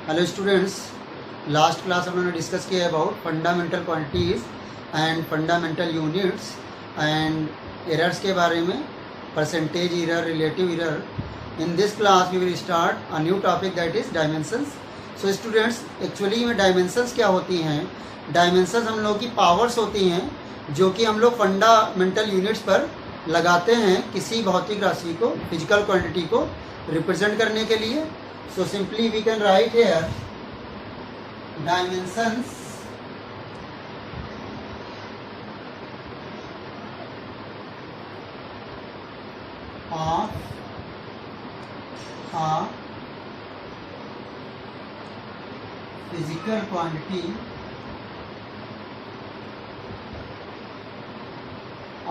Hello students, last class हम लोगों ने डिस्कस किया है about fundamental quantities and fundamental units and errors के बारे में, percentage error, relative error. In this class we will start a new topic that is dimensions. So students, actually में dimensions क्या होती हैं? डायमेंशंस हम लोग की पावर्स होती हैं जो कि हम लोग फंडामेंटल यूनिट्स पर लगाते हैं किसी भौतिक राशि को, फिजिकल क्वांटिटी को रिप्रेजेंट करने के लिए. So simply we can write here dimensions of a physical quantity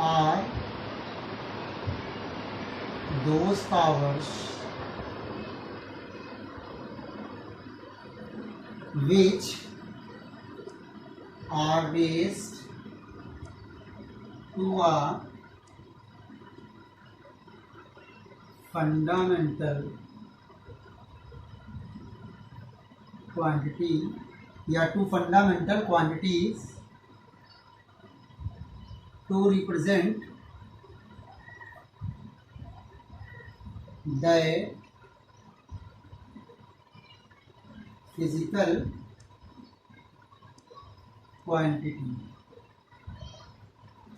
are those powers which are raised to a fundamental quantity या to fundamental quantities to represent the physical quantity.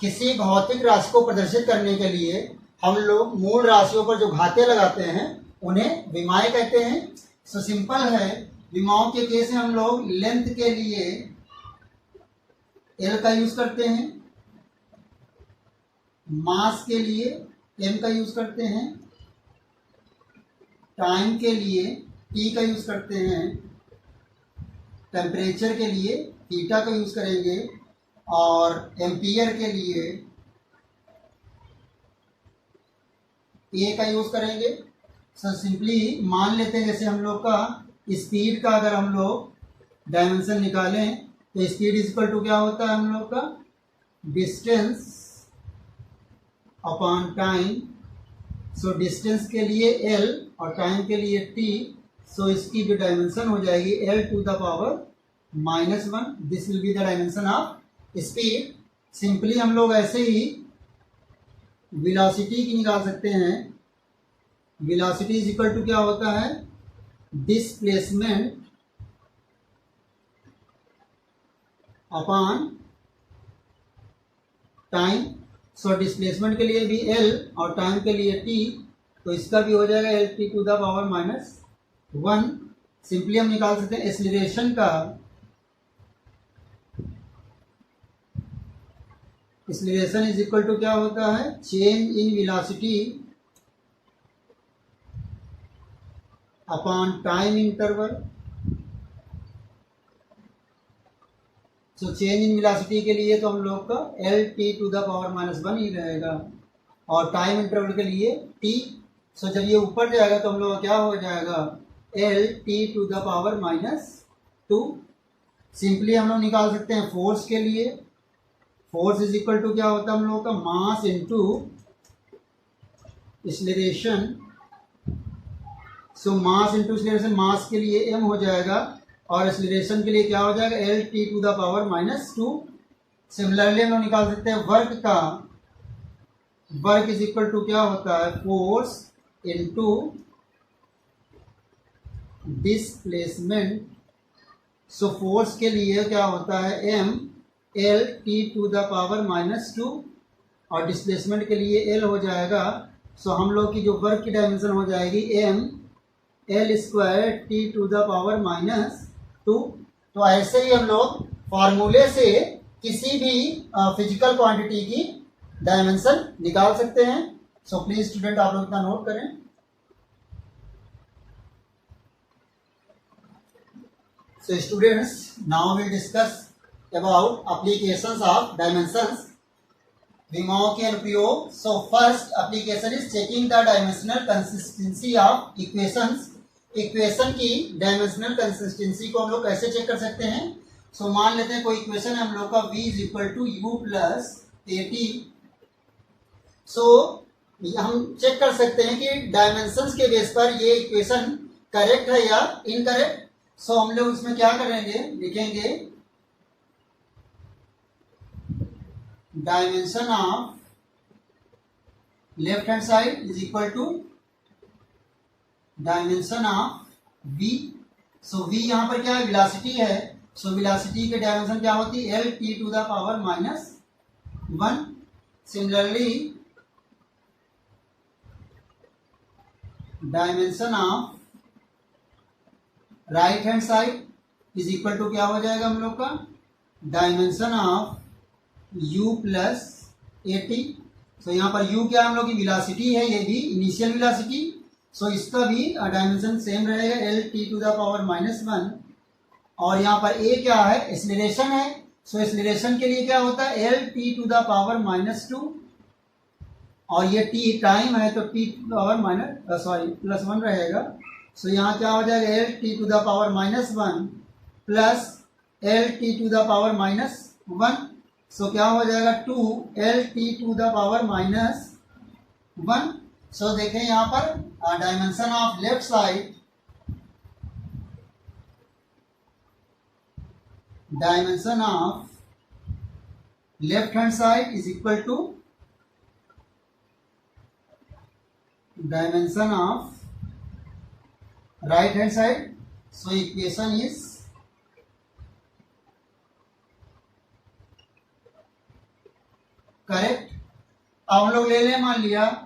किसी भौतिक राशि को प्रदर्शित करने के लिए हम लोग मूल राशियों पर जो घाते लगाते हैं उन्हें विमाएं कहते हैं. सो सिंपल है, विमाओं के केस में हम लोग लेंथ के लिए एल का यूज करते हैं, मास के लिए एम का यूज करते हैं, टाइम के लिए टी का यूज करते हैं, टेम्परेचर के लिए थीटा का यूज करेंगे और एम्पियर के लिए ए का यूज करेंगे. सो सिंपली मान लेते हैं जैसे हम लोग का स्पीड का अगर हम लोग डायमेंशन निकालें तो स्पीड इज इक्वल टू क्या होता है हम लोग का distance upon time. So distance के लिए एल और टाइम के लिए टी. सो इसकी जो डायमेंशन हो जाएगी L to the power -1. This will be the dimension of speed. Simply हम लोग ऐसे ही वेलोसिटी की निकाल सकते हैं. वेलोसिटी इज इक्वल टू क्या होता है displacement upon time. So displacement के लिए भी L और टाइम के लिए T, तो इसका भी हो जाएगा LT to the power -1. Simply हम निकाल सकते हैं एक्सीलरेशन का. एक्सीलरेशन इज इक्वल टू क्या होता है change in velocity upon time interval. So change in velocity के लिए तो हम लोग का LT to the power -1 ही रहेगा और टाइम इंटरवल के लिए T. सो जब ये ऊपर जाएगा तो हम लोग का क्या हो जाएगा LT to the power -2. Simply हम लोग निकाल सकते हैं फोर्स के लिए. फोर्स इज इक्वल टू क्या होता है हम लोग का मास इनटू एक्सीलरेशन. सो मास इनटू एक्सीलरेशन, मास के लिए m हो जाएगा और एक्सीलरेशन के लिए क्या हो जाएगा LT to the power -2. Similarly हम लोग निकाल सकते हैं वर्क का. वर्क इज इक्वल टू क्या होता है force into displacement. So force के लिए क्या होता है m LT to the power -2 और डिस्प्लेसमेंट के लिए L हो जाएगा. सो हम लोग की जो वर्क की डायमेंशन हो जाएगी m L² T to the power -2. तो ऐसे ही हम लोग फॉर्मूले से किसी भी फिजिकल क्वांटिटी की डायमेंशन निकाल सकते हैं. सो प्लीज स्टूडेंट आप लोग इतना नोट करें. So students, now we discuss about applications of dimensions. विमाओं के अनुप्रयोग. So first application is checking the dimensional consistency of equations. Equation की डायमेंशनल कंसिस्टेंसी को हम लोग कैसे चेक कर सकते हैं? सो मान लेते हैं कोई इक्वेशन है हम लोग का v is equal to u plus AT. So हम चेक कर सकते हैं कि डायमेंशंस के बेस पर ये इक्वेशन करेक्ट है या इनकरेक्ट. सो हम लोग इसमें क्या करेंगे, लिखेंगे dimension of left hand side is equal to dimension of v। So v यहां पर क्या है, वेलोसिटी है। सो वेलोसिटी के डायमेंशन क्या होती है, L T to the power -1। Similarly dimension of right hand side is equal to क्या हो जाएगा हम लोग का, dimension of u plus a t. So यहाँ पर u क्या हम लोग की वेलोसिटी है, ये भी इनिशियल वेलोसिटी। सो इसका भी डायमेंशन सेम रहेगा, L T to the power -1। और यहाँ पर a क्या है, एक्सीलरेशन है। सो एक्सीलरेशन के लिए क्या होता है, L T to the power -2। और ये t टाइम है तो t टू द पावर +1 रहेगा। सो यहाँ क्या हो जाएगा, L T to the power -1 plus L T to the power -1। So क्या हो जाएगा, 2 L T to the power -1। So देखें यहाँ पर dimension of left side, dimension of left hand side is equal to dimension of right hand side. So equation is correct. अब हम लोग ले लें, मान लिया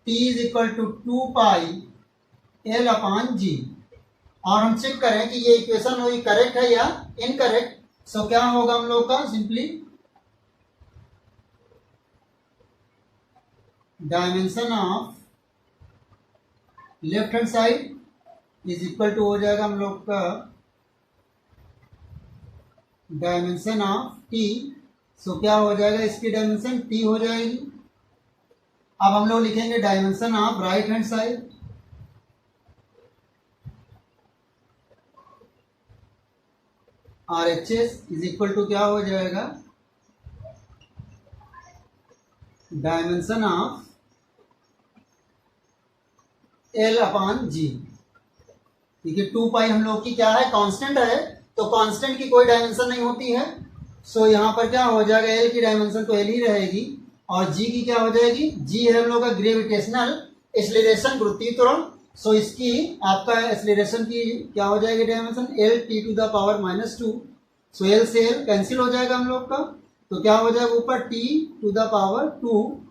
t is equal to 2πL/g और हम चेक करें कि ये इक्वेशन वही करेक्ट है या इनकरेक्ट। सो क्या होगा हम लोग का, simply dimension of left hand side is equal to हो जाएगा हम लोग का डायमेंशन ऑफ t। सो क्या हो जाएगा, इसकी डायमेंशन t हो जाएगी। अब हम लोग लिखेंगे dimension of right hand side, RHS is equal to क्या हो जाएगा, डायमेंशन ऑफ L/G। क्योंकि 2π हम लोग की क्या है, कांस्टेंट है, तो कांस्टेंट की कोई डायमेंशन नहीं होती है। सो यहाँ पर क्या हो जाएगा, L की डायमेंशन तो L ही रहेगी और G की क्या हो जाएगी, G है हम लोग का ग्रेविटेशनल एक्सीलरेशन, गुरुत्वीय त्वरण। सो इसकी आपका एक्सीलरेशन की क्या हो जाएगी dimension, L T to the power -2। So L से एल कैंसिल हो जाएगा हम लोग का, तो क्या हो जाएगा ऊपर t to the power 2।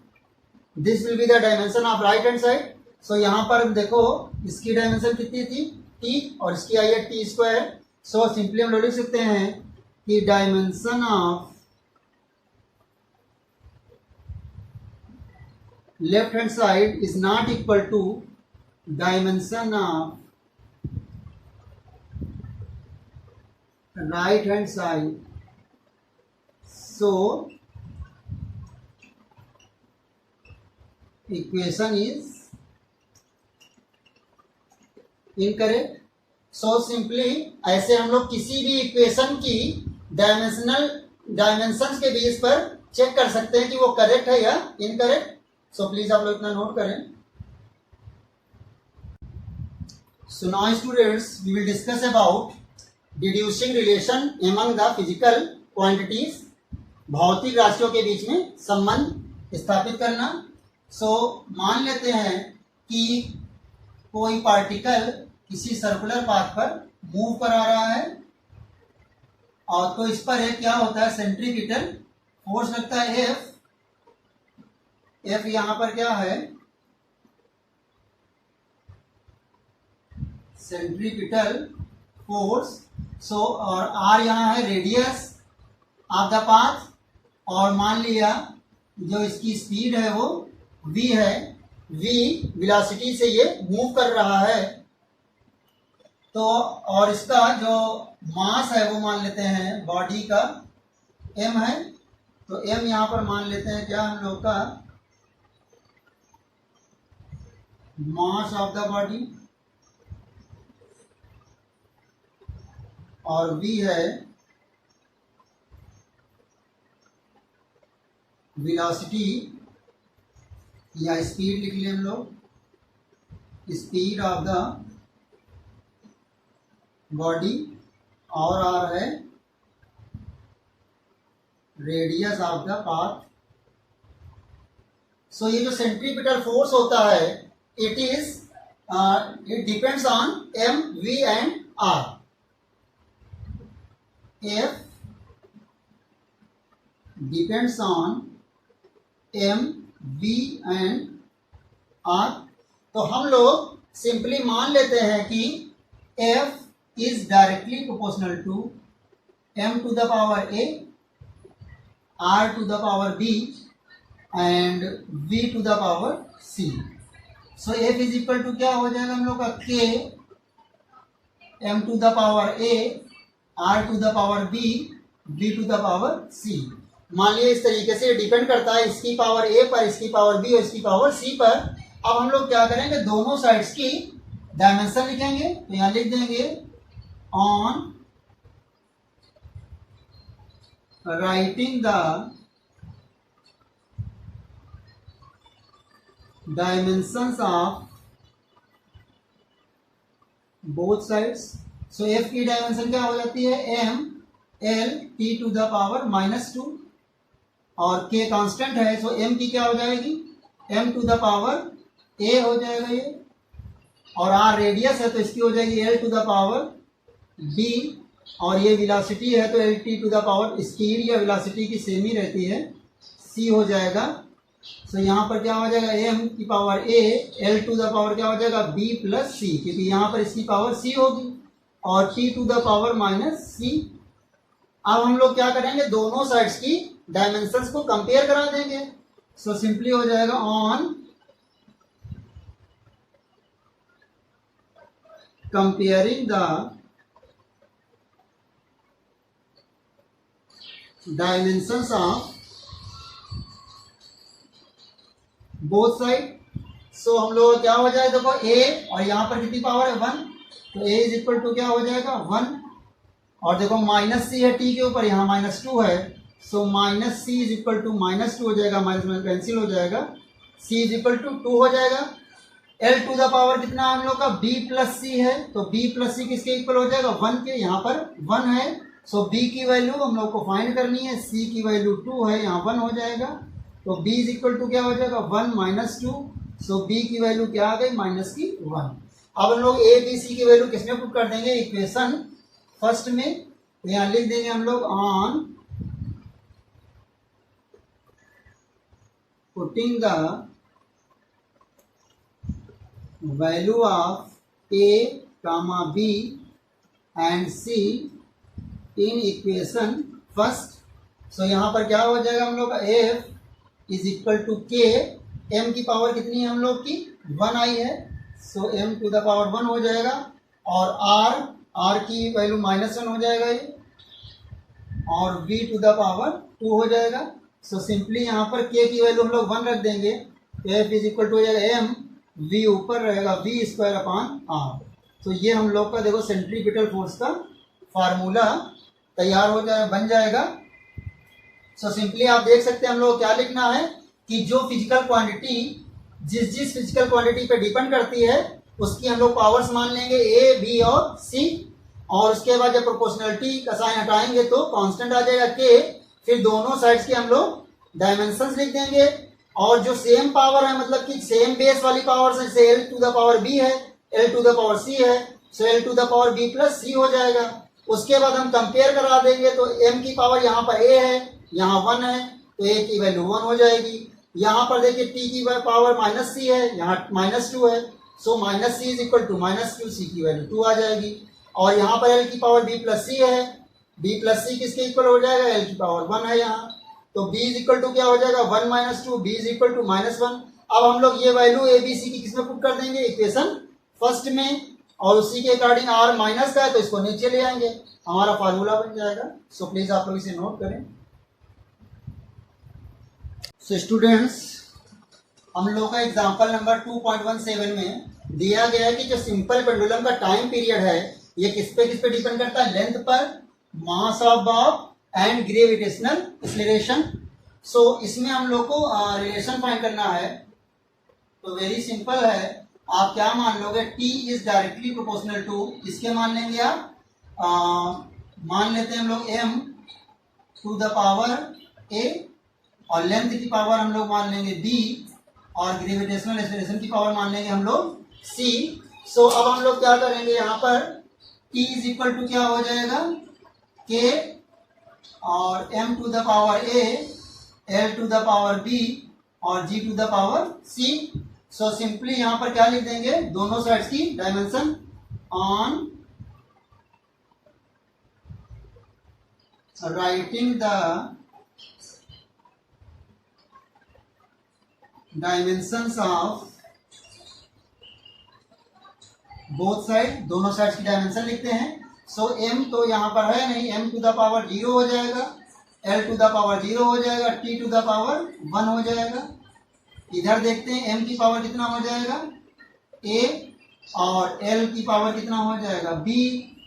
This will be the dimension of right hand side. So यहाँ पर देखो इसकी डायमेंशन कितनी थी, t, और इसकी आई है t²। सो सिंपली हम लोग लिख सकते हैं कि dimension of left hand side is not equal to dimension of right hand side. So equation is incorrect. So simply ऐसे हम लोग किसी भी इक्वेशन की डायमेंशंस के बेस पर चेक कर सकते हैं कि वो करेक्ट है या इनकरेक्ट। सो प्लीज आप लोग इतना नोट करें। So now students, we will discuss about deducing relation among the physical quantities, भौतिक राशियों के बीच में संबंध स्थापित करना। सो मान लेते हैं कि कोई पार्टिकल किसी सर्कुलर पाथ पर मूव करा रहा है और तो इस पर एक क्या होता है, सेंट्रीपिटल फोर्स लगता है F। यहां पर क्या है, सेंट्रीपिटल फोर्स। सो और R यहाँ है रेडियस ऑफ द पाथ, और मान लिया जो इसकी स्पीड है वो v है। v वेलोसिटी से ये मूव कर रहा है, तो और इसका जो मास है वो मान लेते हैं बॉडी का m है। तो m यहाँ पर मान लेते हैं क्या हम लोग का, मास ऑफ द बॉडी, और v है वेलोसिटी या स्पीड लिख लें हम लोग, स्पीड ऑफ द बॉडी और आर है रेडियस ऑफ द पाथ। सो ये जो सेंट्रीपिटल फोर्स होता है it depends on m, v and r. F depends on m, v and r. तो हम लोग सिंपली मान लेते हैं कि F is directly proportional to m to the power a, r to the power b and v to the power c. So F is equal to क्या हो जाएगा हम लोग का K m to the power a, r to the power b, v to the power c. मान लिया इस तरीके से डिपेंड करता है इसकी पावर a पर, इसकी पावर b और इसकी पावर c पर। अब हम लोग क्या करेंगे, दोनों साइड्स की डायमेंशन लिखेंगे। तो यहां लिख देंगे on writing the dimensions of both sides. So f की डायमेंशन क्या हो जाती है m l t to the power -2 और k कांस्टेंट है। सो m की क्या हो जाएगी m to the power a हो जाएगा ये, और r रेडियस है तो इसकी हो जाएगी l to the power b, और ये वेलोसिटी है तो l t to the power, speed या वेलोसिटी की सेम ही रहती है, c हो जाएगा। सो यहाँ पर क्या हो जाएगा m की power a, l to the power क्या हो जाएगा b प्लस c, क्योंकि यहाँ पर इसकी पावर c होगी, और t to the power -c। अब हम लोग क्या करेंगे, दोनों साइड्स की डायमेंशंस को कंपेयर करा देंगे। सो सिंपली हो जाएगा on comparing the dimensions of both side. So हम लोग क्या हो जाए, देखो a और यहाँ पर कितनी पावर है 1, तो a इज इक्वल टू क्या हो जाएगा 1, और देखो -c है t के ऊपर, यहाँ -2 है। So -c is equal to -2 हो जाएगा, माइनस कैंसिल हो जाएगा, c इज इक्वल टू 2 हो जाएगा। l टू द पावर कितना हम लोग का b प्लस c है, तो b प्लस c किसके इक्वल हो जाएगा 1 के, यहाँ पर 1 है। सो b की वैल्यू हम लोग को फाइंड करनी है, c की वैल्यू 2 है, यहाँ 1 हो जाएगा, तो b इज इक्वल टू क्या हो जाएगा 1 -2। सो b की वैल्यू क्या आ गई -1। अब हम लोग a b c की वैल्यू किसमें पुट कर देंगे, इक्वेशन फर्स्ट में। तो यहाँ लिख देंगे हम लोग on putting the value of a, b and c in equation first. So यहाँ पर क्या हो जाएगा हम लोग का f is equal to k, m की पावर कितनी है हम लोग की 1 आई है, so m to the power 1 हो जाएगा, और r की वैल्यू -1 हो जाएगा ये, और v टू द पावर 2 हो जाएगा। सो सिंपली यहाँ पर k की वैल्यू हम लोग 1 रख देंगे, तो f इज इक्वल टू हो जाएगा m, v ऊपर रहेगा v²/r। तो ये हम लोग का देखो सेंट्रीपिटल फोर्स का फार्मूला तैयार हो जाए, बन जाएगा। सो सिंपली आप देख सकते हैं हम लोग क्या लिखना है कि जो फिजिकल क्वांटिटी जिस फिजिकल क्वांटिटी पे डिपेंड करती है उसकी हम लोग पावर्स मान लेंगे a, b और c, और उसके बाद जब प्रोपोर्शनलिटी का साइन हटाएंगे तो कांस्टेंट आ जाएगा k। फिर दोनों साइड्स के हम लोग डायमेंशंस लिख देंगे, और जो सेम पावर है मतलब कि सेम बेस वाली पावर जैसे l to the power b है, l to the power c है, so l to the power b plus c हो जाएगा। उसके बाद हम कंपेयर करा देंगे, तो m की पावर यहाँ पर a है, यहाँ 1 है, तो a की वैल्यू 1 हो जाएगी। यहाँ पर देखिए t की पावर -c है, यहाँ -2 है, so -c is equal to -2, c की वैल्यू 2 आ जाएगी। और यहाँ पर l की पावर b प्लस c है, b प्लस c किसके इक्वल हो जाएगा, l की पावर 1 है यहाँ, तो b इज इक्वल टू क्या हो जाएगा 1 - 2, b इज इक्वल टू -1। अब हम लोग ये वैल्यू a b c की किसमें पुट कर देंगे, इक्वेशन फर्स्ट में, और उसी के अकॉर्डिंग r माइनस का है तो इसको नीचे ले आएंगे, हमारा फार्मूला बन जाएगा। सो प्लीज आप लोग इसे नोट करें। सो स्टूडेंट्स, हम लोग का एग्जांपल नंबर 2.17 में दिया गया है कि जो सिंपल पेंडुलम का टाइम पीरियड है ये किस पे डिपेंड करता है, लेंथ पर, mass of bob and gravitational acceleration. So इसमें हम लोग को रिलेशन फाइंड करना है, तो वेरी सिंपल है, आप क्या मान लोगे, t is directly proportional to, इसके मान लेंगे आप मान लेते हैं हम लोग m to the power a और लेंथ की पावर हम लोग मान लेंगे b और ग्रेविटेशनल एक्सेलरेशन की पावर मान लेंगे हम लोग c। सो अब हम लोग क्या करेंगे, यहाँ पर t इज इक्वल टू क्या हो जाएगा k और m to the power a, l to the power b और g to the power c। So simply यहाँ पर क्या लिख देंगे, दोनों साइड्स की dimension on writing the dimensions of both side, दोनों साइड्स की डायमेंशन लिखते हैं। सो m तो यहाँ पर है नहीं, m टू द पावर 0 हो जाएगा, l टू द पावर 0 हो जाएगा, t टू द पावर 1 हो जाएगा। इधर देखते हैं m की पावर कितना हो जाएगा a और l की पावर कितना हो जाएगा b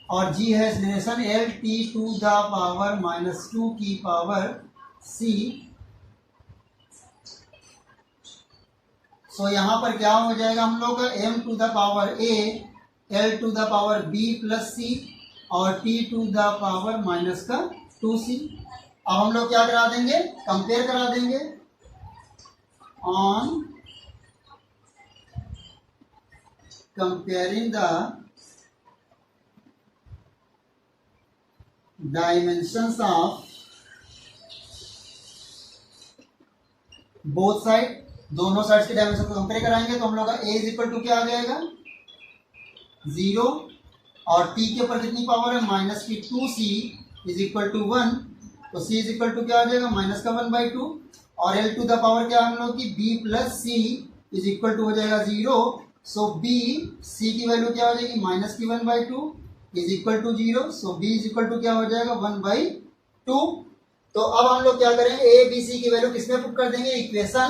और g है acceleration l t to the power -2 की पावर c। सो यहाँ पर क्या हो जाएगा हम लोग का m to the power a, l to the power b plus c और t to the power -2c। अब हम लोग क्या करा देंगे, कंपेयर करा देंगे on comparing the dimensions of both side, दोनों साइड्स के डायमेंशन को कंपेयर कराएंगे तो हम लोग का a इज इक्वल टू क्या आ जाएगा 0 और t के ऊपर कितनी पावर है -2c इज इक्वल टू 1, तो c इज इक्वल टू क्या आ जाएगा -1/2 और l टू द पावर क्या हम लोग की b plus c is equal to हो जाएगा 0। सो b c की वैल्यू क्या हो जाएगी -1/2 is equal to 0। So b is equal to क्या हो जाएगा 1/2। तो अब हम लोग क्या करेंगे, a b c की वैल्यू किसमें पुट कर देंगे, इक्वेशन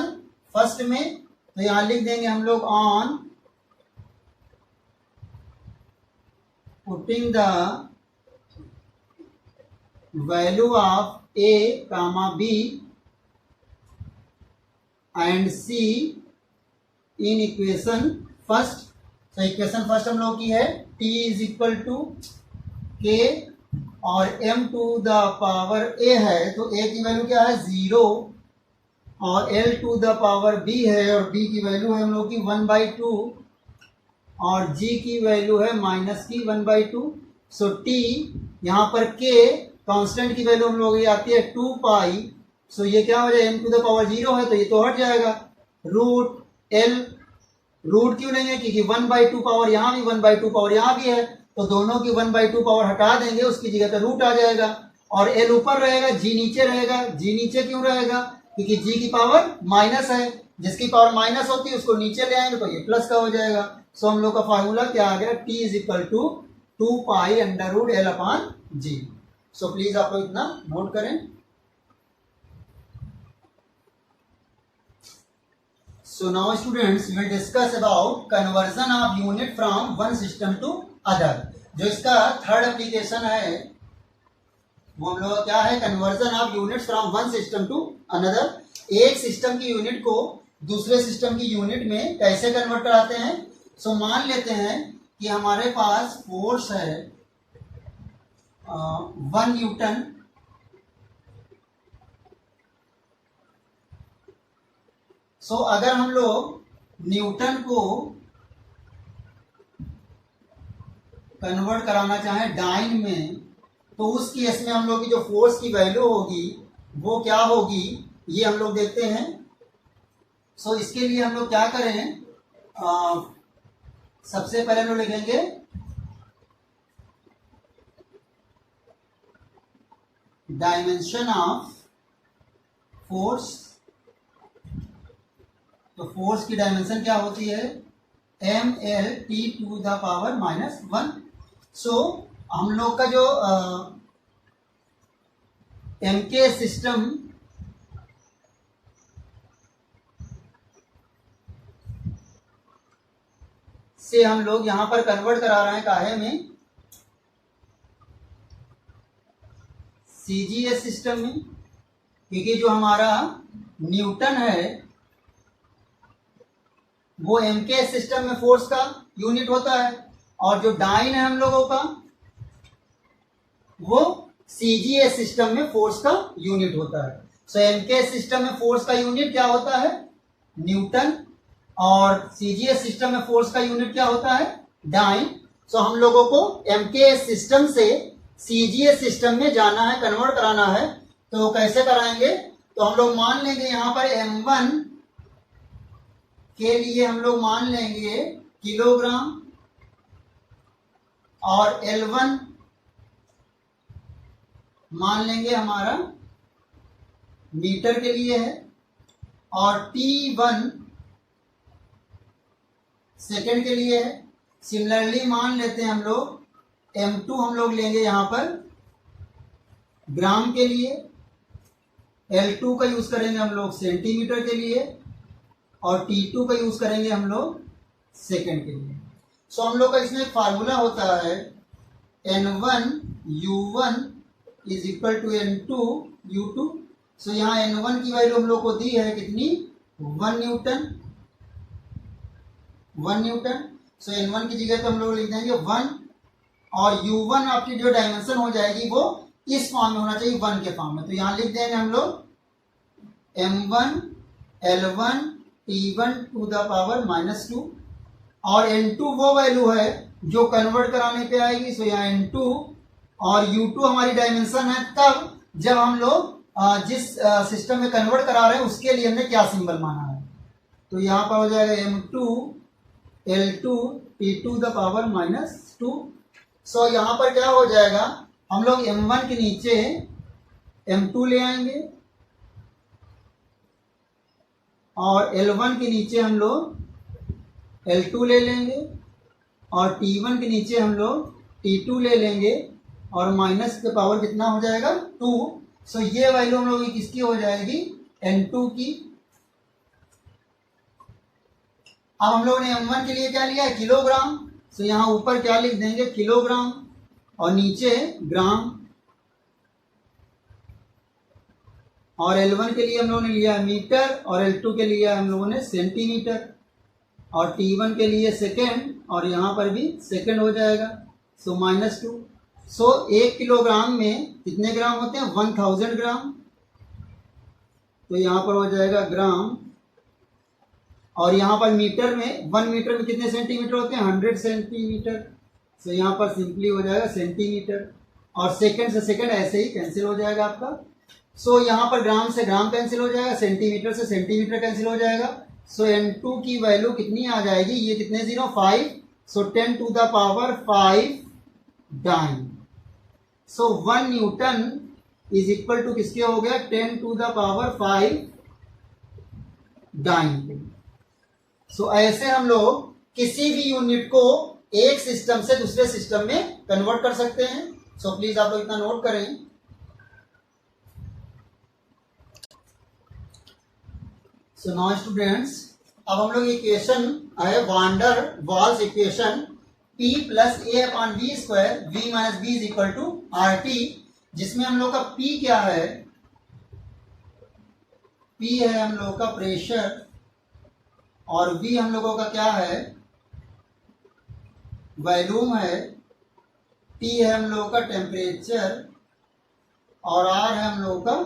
फर्स्ट में। तो यहां लिख देंगे हम लोग on putting the value of a comma b and c in equation first. तो इक्वेशन फर्स्ट हम लोग की है t is equal to k और m to the power a है, तो a की वैल्यू क्या है 0 और l to the power b है और b की वैल्यू है हम लोग की 1/2 और g की वैल्यू है -1/2। सो t यहाँ पर k कांस्टेंट की वैल्यू हम लोग ये आती है 2 पाई। सो ये क्या हो जाएगा m टू द पावर 0 है तो ये तो हट जाएगा, रूट l, रूट क्यों लेंगे क्योंकि 1/2 पावर यहाँ भी 1/2 पावर यहाँ भी है, तो दोनों की 1/2 पावर हटा देंगे, उसकी जगह पे रूट आ जाएगा और l ऊपर रहेगा g नीचे रहेगा। g नीचे क्यों रहेगा क्योंकि g की पावर माइनस है, जिसकी पावर माइनस होती है उसको नीचे ले आएंगे तो ये प्लस का हो जाएगा। सो हम लोग का फार्मूला क्या आ गया, t is equal to 2 pi under root l upon g। सो प्लीज आप लोग इतना नोट करें। So now students we will discuss about conversion of unit from one system to other। जो इसका थर्ड एप्लीकेशन है वो हम लोग का क्या है, conversion of units from one system to another. एक सिस्टम की यूनिट को दूसरे सिस्टम की यूनिट में कैसे कन्वर्ट कराते हैं। सो मान लेते हैं कि हमारे पास फोर्स है 1 न्यूटन, सो अगर हम लोग न्यूटन को कन्वर्ट कराना चाहें डाइन में तो उस केस में हम लोग की जो फोर्स की वैल्यू होगी वो क्या होगी ये हम लोग देखते हैं। सो इसके लिए हम लोग क्या करें, सबसे पहले हम लोग लिखेंगे डायमेंशन ऑफ फोर्स। तो फोर्स की डायमेंशन क्या होती है mlt टू द पावर -1। सो हम लोग का जो mk सिस्टम से हम लोग यहां पर कन्वर्ट करा रहे हैं काहे में, cgs सिस्टम में, क्योंकि जो हमारा न्यूटन है वो mk सिस्टम में फोर्स का यूनिट होता है और जो डाइन है हम लोगों का वो सीजीएस सिस्टम में फोर्स का यूनिट होता है। सो एमकेएस सिस्टम में फोर्स का यूनिट क्या होता है, न्यूटन, और सीजीएस सिस्टम में फोर्स का यूनिट क्या होता है, डाइन। सो हम लोगों को एमकेएस सिस्टम से सीजीएस सिस्टम में जाना है, कन्वर्ट कराना है। तो कैसे कराएंगे, तो हम लोग मान लेंगे यहां पर M1 के लिए हम लोग मान लेंगे किलोग्राम, और L1 मान लेंगे हमारा मीटर के लिए है, और T1 सेकंड के लिए है। सिमिलरली मान लेते हैं हम लोग M2 हम लोग लेंगे यहां पर ग्राम के लिए, L2 का यूज करेंगे हम लोग सेंटीमीटर के लिए, और T2 का यूज करेंगे हम लोग सेकंड के लिए। सो हम लोग का इसमें एक फार्मूला होता है N1 U1 is equal to N2 U2। सो यहाँ N1 की वैल्यू हम लोग को दी है कितनी, 1 न्यूटन, 1 न्यूटन। सो N1 की जगह पे हम लोग लिख देंगे 1, और U1 आपकी जो डायमेंशन हो जाएगी वो इस फॉर्म में होना चाहिए, 1 के फॉर्म में। तो यहाँ लिख देंगे हम लोग M1 L1 T1 to the power -2, और N2 वो वैल्यू है जो कन्वर्ट कराने पे आएगी। सो यहाँ N2 और U2 हमारी डायमेंशन है तब जब हम लोग जिस सिस्टम में कन्वर्ट करा रहे हैं उसके लिए हमने क्या सिंबल माना है। तो यहाँ पर हो जाएगा M2 L2 T2 the power -2। सो यहाँ पर क्या हो जाएगा, हम लोग M1 के नीचे M2 ले आएंगे, और L1 के नीचे हम लोग L2 ले लेंगे, और T1 के नीचे हम लोग T2 ले लेंगे, और माइनस के पावर कितना हो जाएगा, 2। सो ये वैल्यू हम लोग किसकी हो जाएगी, N2 की। अब हम लोगों ने M1 के लिए क्या लिया है, किलोग्राम। सो यहाँ ऊपर क्या लिख देंगे, किलोग्राम, और नीचे ग्राम। और L1 के लिए हम लोगों ने लिया है मीटर, और L2 के लिए हम लोगों ने सेंटीमीटर, और T1 के लिए सेकेंड, और यहाँ पर भी सेकेंड हो जाएगा। सो -2। सो 1 किलोग्राम में कितने ग्राम होते हैं, 1000 ग्राम। तो यहाँ पर हो जाएगा ग्राम, और यहाँ पर मीटर में 1 मीटर में कितने सेंटीमीटर होते हैं, 100 सेंटीमीटर। सो यहाँ पर सिंपली हो जाएगा सेंटीमीटर, और सेकंड से सेकंड ऐसे ही कैंसिल हो जाएगा आपका। सो यहाँ पर ग्राम से ग्राम कैंसिल हो जाएगा, सेंटीमीटर से सेंटीमीटर कैंसिल हो जाएगा। सो N2 की वैल्यू कितनी आ जाएगी, ये कितने 0, 5। So 10 to the power 5 dyne. So 1 newton is equal to किसके हो गया, 10 to the power 5 dyne. So ऐसे हम लोग किसी भी यूनिट को एक सिस्टम से दूसरे सिस्टम में कन्वर्ट कर सकते हैं। सो प्लीज आप लोग इतना नोट करें। सो नाउ स्टूडेंट्स, अब हम लोग इक्वेशन है van der Waals equation P plus A upon V square V minus B is equal to RT, जिसमें हम लोग का P क्या है, P है हम लोग का प्रेशर, और V हम लोगों का क्या है, वॉल्यूम है, T है हम लोगों का टेम्परेचर, और R है हम लोगों का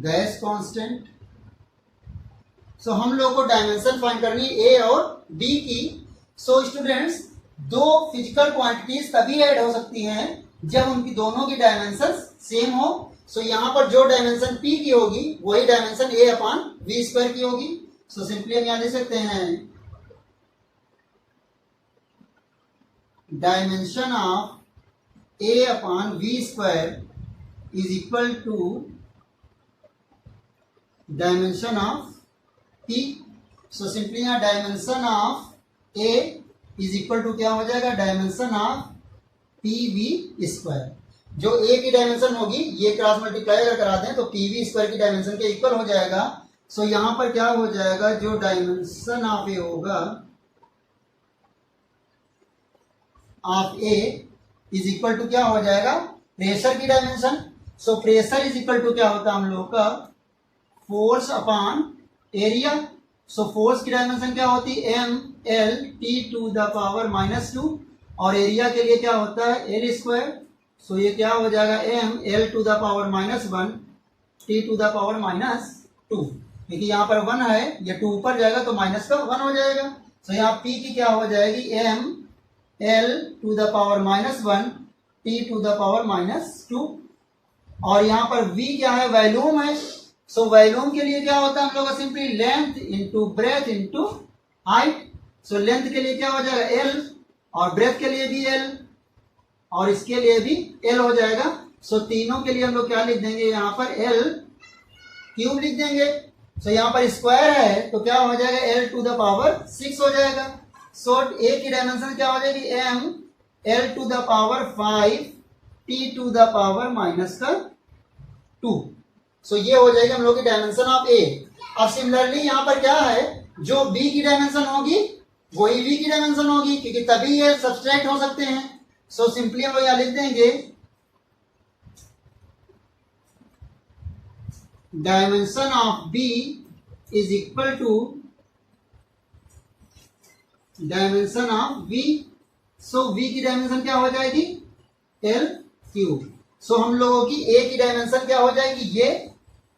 गैस कांस्टेंट। सो हम लोग को डायमेंशन फाइंड करनी है A और B की। सो स्टूडेंट्स, दो फिजिकल क्वांटिटीज तभी ऐड हो सकती हैं जब उनकी दोनों की डायमेंशन सेम हो। सो यहाँ पर जो डायमेंशन P की होगी वही dimension A upon V square की होगी। सो सिंपली हम यहाँ लिख सकते हैं dimension of A upon V square is equal to dimension of P। So simply यहाँ dimension of A is equal to क्या हो जाएगा, डायमेंशन ऑफ PV स्क्वायर। जो A की डायमेंशन होगी ये क्रॉस मल्टीप्लाई अगर करा दें तो PV स्क्वायर की डायमेंशन के इक्वल हो जाएगा। सो यहाँ पर क्या हो जाएगा, जो डायमेंशन ऑफ A होगा of A is equal to क्या हो जाएगा, प्रेशर की dimension. So pressure is equal to क्या होता है हम लोग का, force upon area. So force की डायमेंशन क्या होती है, MLT टू द पावर -2, और एरिया के लिए क्या होता है, L स्क्वायर। सो ये क्या हो जाएगा, m l to the power -1 t to the power -2, क्योंकि यहाँ पर 1 है, ये 2 ऊपर जाएगा तो माइनस का 1 हो जाएगा। सो यहाँ p की क्या हो जाएगी, m l to the power -1 t to the power -2, और यहाँ पर v क्या है, वॉल्यूम है। सो वॉल्यूम के लिए क्या होता है हम लोग का, simply length into breadth into height. So length के लिए क्या हो जाएगा l, और ब्रेथ के लिए भी l, और इसके लिए भी l हो जाएगा। सो तीनों के लिए हम लोग क्या लिख देंगे, यहाँ पर l क्यूब लिख देंगे। सो यहाँ पर स्क्वायर है तो क्या हो जाएगा, l टू द पावर 6 हो जाएगा। सो a की डायमेंशन क्या हो जाएगी, m l to the power 5 t to the power -2। So ये हो जाएगी हम लोग की डायमेंशन ऑफ a। अब सिमिलरली यहाँ पर क्या है, जो b की डायमेंशन होगी वही v की डायमेंशन होगी, क्योंकि तभी ये सब्सट्रैक्ट हो सकते हैं। सो सिंपली हम लोग यहाँ लिख देंगे dimension of b is equal to dimension of v। So v की डायमेंशन क्या हो जाएगी, l क्यूब। सो हम लोगों की a की डायमेंशन क्या हो जाएगी, ये,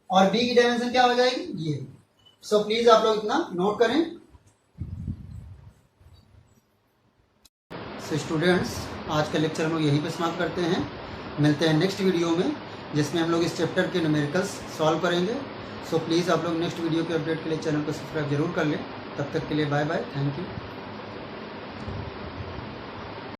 और b की डायमेंशन क्या हो जाएगी, ये। सो प्लीज आप लोग इतना नोट करें। सो स्टूडेंट्स, आज का लेक्चर हम लोग यहीं पे समाप्त करते हैं। मिलते हैं नेक्स्ट वीडियो में, जिसमें हम लोग इस चैप्टर के न्यूमेरिकल्स सॉल्व करेंगे। सो प्लीज़ आप लोग नेक्स्ट वीडियो के अपडेट के लिए चैनल को सब्सक्राइब जरूर कर लें। तब तक के लिए बाय बाय, थैंक यू।